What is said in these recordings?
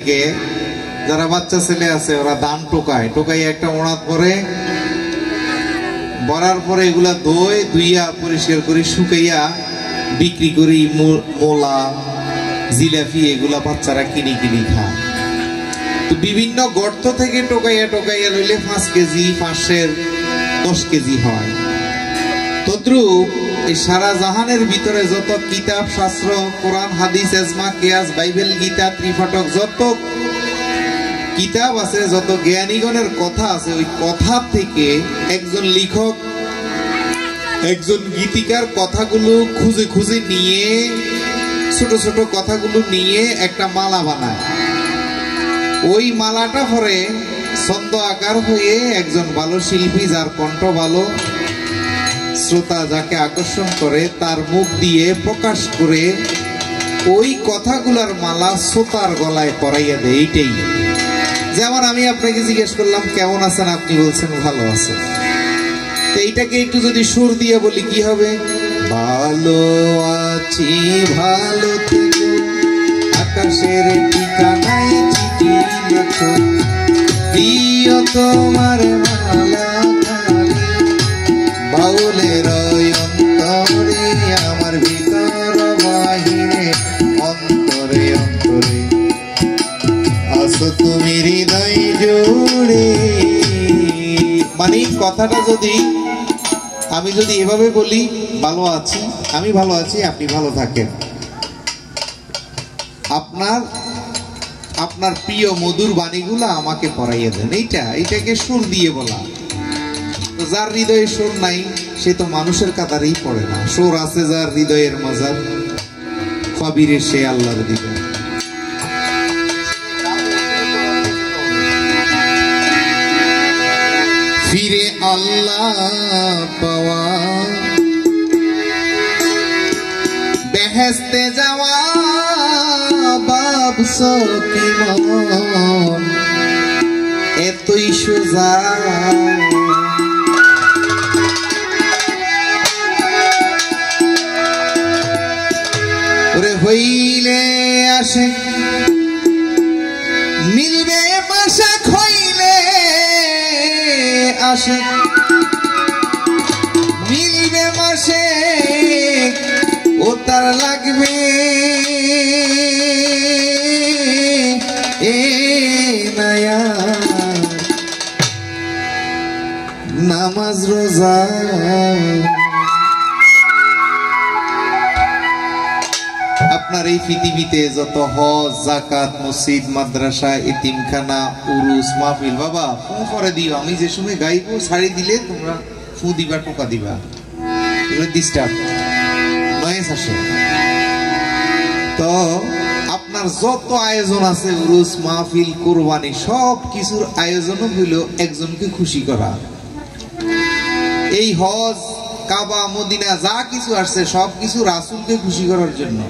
যারা বাচ্চা ছেলে আছে ওরা ধান টোকায় একটা ওড়াত পরে বরার পরে এগুলা ধুইয়া পরিষ্কার করে শুকাইয়া বিক্রি করি। মোলা জিলাপি এগুলা বাচ্চারা কিনি খায়। তো বিভিন্ন গর্ত থেকে টোকাইয়া লইলে 5 কেজি 10 কেজি হয়। তদ্রুপ এই সারা জাহানের ভিতরে যত কিতাব শাস্ত্র, কোরআন, হাদিস, এজমা, কিয়াস, বাইবেল, গীতা, ত্রিপাঠক যত কিতাব আছে, যত জ্ঞানীগণের কথা আছে, ওই কথা থেকে একজন লেখক, একজন গীতিকার কথাগুলো খুঁজে নিয়ে, ছোট ছোট কথাগুলো নিয়ে একটা মালা বানায়। ওই মালাটা পরে ছন্দ আকার হয়ে একজন ভালো শিল্পী, যার কণ্ঠ ভালো, শ্রোতা যাকে আকর্ষণ করে, তার মুখ দিয়ে প্রকাশ করে ওই কথাগুলার মালা শ্রোতার গলায় পরাইয়া দেয়। এইটাই যেমন আমি আপনাকে জিজ্ঞেস করলাম কেমন আছেন, আপনি বলছেন ভালো আছেন। তো এইটাকে একটু যদি সুর দিয়ে বলি কি হবে? ভালো আছি ভালো থেকো, আকাশের ঠিকানায় চিঠি লেখো, প্রিয় তোমার মালা বাউলের অন্তরে, আমার ভিতর বাহিরে, অন্তরে অন্তরে আসো তুমি হৃদয় জুড়ে। মানে কথাটা যদি আমি এভাবে বলি, ভালো আছি, আমি ভালো আছি, আপনি ভালো থাকেন, আপনার প্রিয় মধুর বাণীগুলা আমাকে পড়াইয়া দেন। এইটাকে সুর দিয়ে বলা। যার হৃদয়ে সুর নাই সে তো মানুষের কাতারেই পড়ে না। সুর আছে যার হৃদয়ের মাজার, কবিরে সে আল্লাহর দিবে। ফিরে আল্লাহ পাওয়া, বেহেশতে যাওয়া, ভাবছো কি মন এতই সোজা? ওরে হইলে আসে মিলবে মাসা, খইলে আসে মিলবে মাসে, ও তার লাগবে এ নয়া নামাজ রোজা। আপনার এই পৃথিবীতে যত হজ, জাকাত, মসজিদ, মাদ্রাসা, এতিমখানা, উরুস, মাহফিল, বাবা ফু করে দিও, আমি যে সময় গাইবো ছাড়ি দিলে তোমরা ফু দিবা, টোকা দিবা, এগুলো ডিস্টার্ব নয়েস আসে। তো আপনার যত আয়োজন আছে, উরুস, মাহফিল, কুরবানি, সব কিছুর আয়োজন হইল একজনকে খুশি করা। এই হজ, কাবা, মদিনা যা কিছু আসছে সব কিছু রাসূলকে খুশি করার জন্য।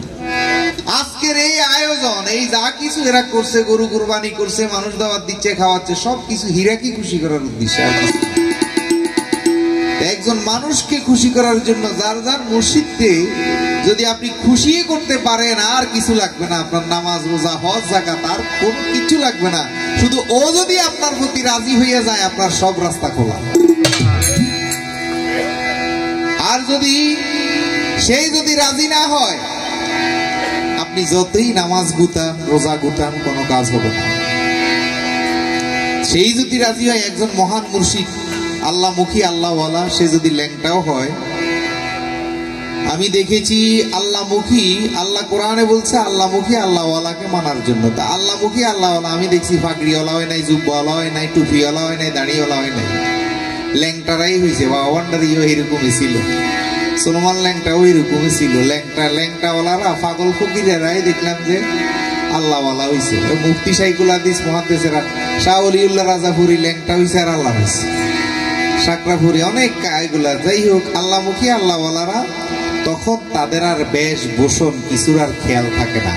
আজকের এই আয়োজন, এই যা কিছু এরা করছে, গরু কুরবানি করছে, মানুষ দাওয়াত দিচ্ছে, খাওয়াচ্ছে, সব কিছু হীরাকে খুশি করার উদ্দেশ্যে। একজন মানুষকে খুশি করার জন্য যার যার মসজিদকে যদি আপনি খুশি করতে পারেন, আর কিছু লাগবে না। আপনার নামাজ, রোজা, হজ, জাকাত আর কোনো কিছু লাগবে না। শুধু ও যদি আপনার প্রতি রাজি হয়ে যায়, আপনার সব রাস্তা খোলা। আর যদি সেই যদি রাজি না হয়, আপনি যতই নামাজ গুতান, রোজা গুতান, কোনো কাজ হবে না। সেই যদি রাজি হয়, একজন মহান মুর্শিদ, আল্লাহমুখী, আল্লাহওয়ালা, সে যদি ল্যাংটাও হয়। আমি দেখেছি আল্লাহমুখী, আল্লাহ কোরআনে বলছে আল্লাহমুখী আল্লাহওয়ালাকে মানার জন্য। তা আল্লাহমুখী আল্লাহওয়ালা আমি দেখছি ফাকরিওয়ালা হয় নাই, জুব্বাওয়ালা হয় নাই, টুপিওয়ালা হয় নাই, দাড়িওয়ালা হয় নাই, ল্যাংটারাই হয়েছে। বা ওয়ান্ডারিও এরকমই ছিল, সলমান ল্যাংটাও এরকমই ছিল। ল্যাংটাওয়ালারা, পাগল ফকিরেরাই দেখলাম যে আল্লাহওয়ালা হয়েছে। মুফতি শাইখুল হাদিস মুহাদ্দিসেরা, শাহ ওলিউল্লাহ রাজাপুরি ল্যাংটা হয়েছে আর আল্লাহ হয়েছে, সাকরাপুরি, অনেক এগুলা। যাই হোক, আল্লাহমুখী আল্লাহওয়ালারা তখন তাদের আর বেশ ভূষণ কিছুর আর খেয়াল থাকে না।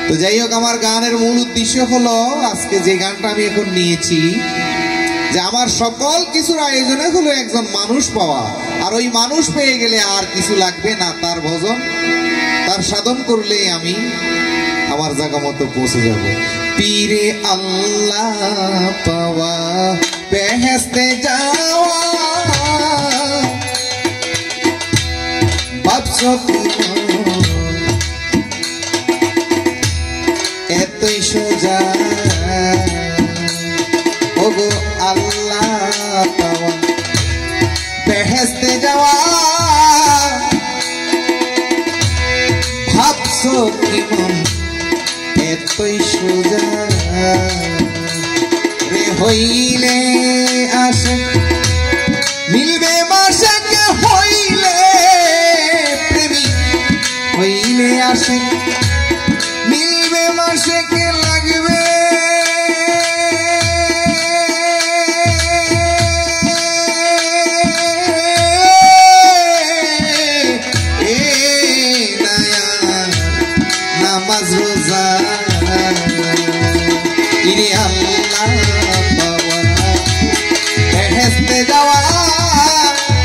তো যাই হোক, আমার গানের মূল উদ্দেশ্য হলো, আজকে যে গানটা আমি এখন নিয়েছি, যে আমার সকল কিছুর আয়োজনে হলো একজন মানুষ পাওয়া। আর ওই মানুষ পেয়ে গেলে আর কিছু লাগবে না। তার ভজন, তার সাধন করলেই আমি আমার জায়গা মতো পৌঁছে যাব। পীরে আল্লাহ পাওয়া বেহেশতে যাওয়া ভাবছো কি এতই সোজা ওগো আল্লাহ পাওয়া বেহেশতে যাওয়া ভাবছো কি মন এতই সোজা রে হইলে আসে মিলবে মাসে হইলে প্রেমী হইলে আসে মিলবে মাসে কে লাগবে নামাজ রোজা ইরে আল্লাহ পাওয়া বেহেশতে যাওয়া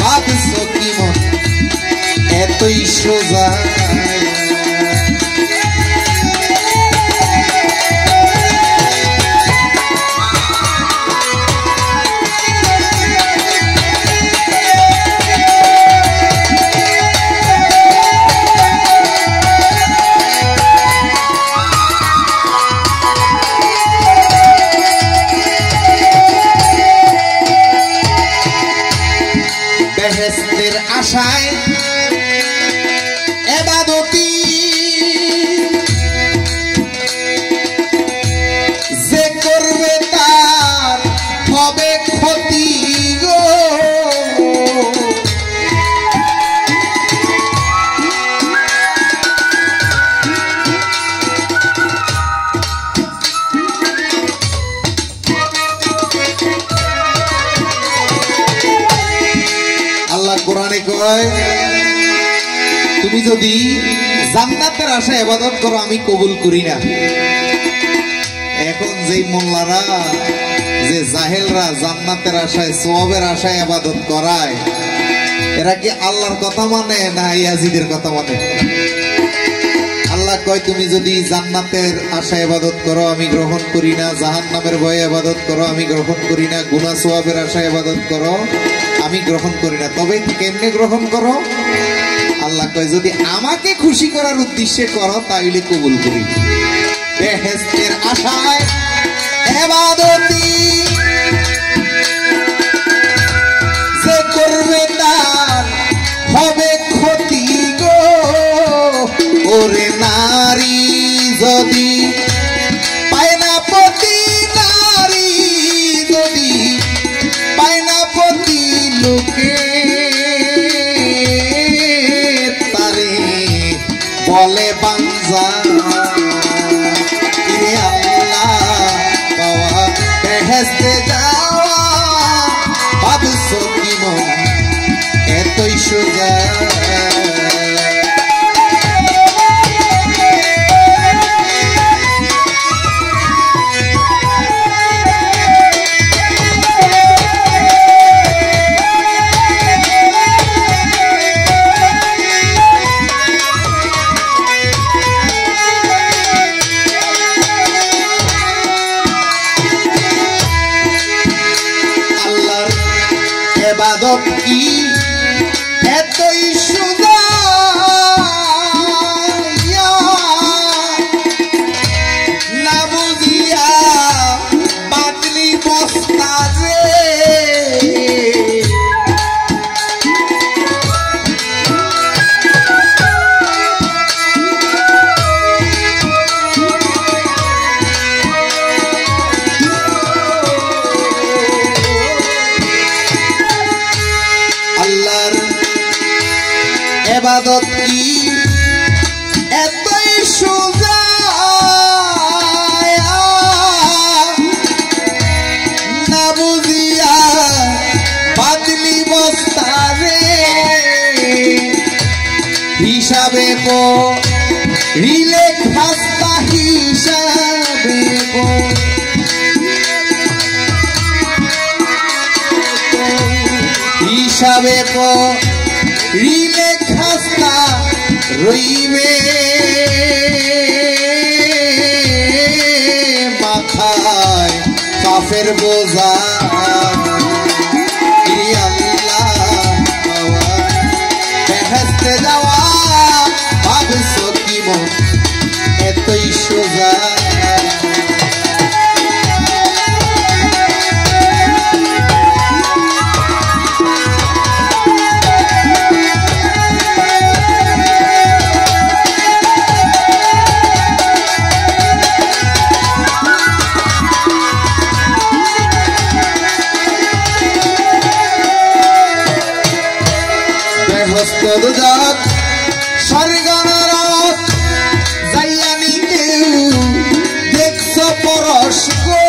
ভাবছো কি মন এতই সোজা বেহেশতের আশায় ইবাদতি যে করবে তার হবে ক্ষতি গো আল্লাহ কোরআনে কয় তুমি যদি জান্নাতের আশায় ইবাদত করো আমি কবুল করি না। এখন যেই মোল্লারা যে জাহেলরা জান্নাতের আশায় সওয়াবের আশায় ইবাদত করায় এরা কি আল্লাহর কথা মানে না ইয়াজিদের কথা মানে? আল্লাহ কয় তুমি যদি জান্নাতের আশায় ইবাদত করো আমি গ্রহণ করি না, জাহান্নামের ভয়ে ইবাদত করো আমি গ্রহণ করি না, গুনাহ সওয়াবের আশায় ইবাদত করো আমি গ্রহণ করি না। তবে কেমনে গ্রহণ করো? আল্লাহ কয় যদি আমাকে খুশি করার উদ্দেশ্যে করো তাইলে কবুল করি। বেহেশতের আশায় ইবাদতি যে করবে তার হবে ক্ষতি গো ওরে নারী যদি পায় না পতি নারী যদি পায় না পতি লোকে তারে বলে বাঞ্জা ইরে আল্লাহ পাওয়া বেহেশতে যাওয়া ভাবছো কি মন এতই সোজা ইবাদত কি এতই সোজা না বুঝিয়া বাদলি বস্তা রে আল্লাহর ইবাদত কি এতই সোজা না বুঝিয়া বাদলি বস্তা রে হিসাবে রিলে খাস্তা হিসাবে হিসাবে রিলে খাস্তা রইবে পাপের বোঝা বেহেশতে যাওয়া ভাবছো কি মন এতই সোজা যাক সারগানার রাত যাইয়ানি কেউ দেখছো পরশ গো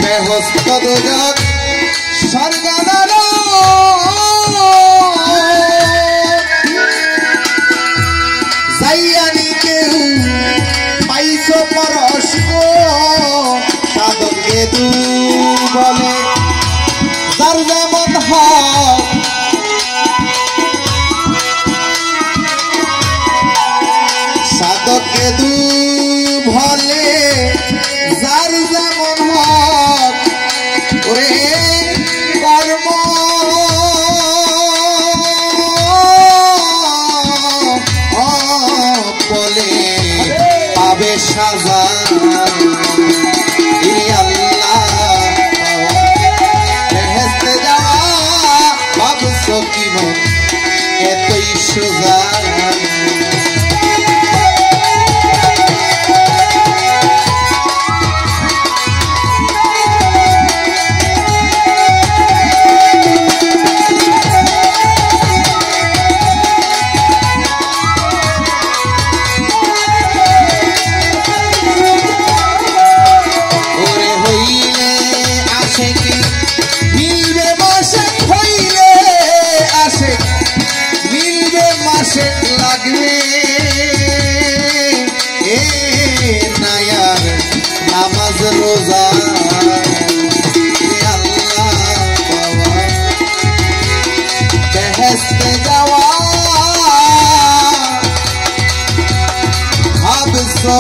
বেহস্ত যাক সারগানার যাইয়ানি কেউ পাইছো পরশ গো সাধক গেদু বলে যার যেমন হক সাধক গেদু বলে যার যেমন হক ওরে কর্ম পাবে সাজা আল্লাহ বেহেশতে যাওয়া ভাবছো কি মন এতই সোজা লাগবে এ নায়ার নামাজ রোজা আল্লাহ বাবা বেহেশতে যাওয়া ভাবছো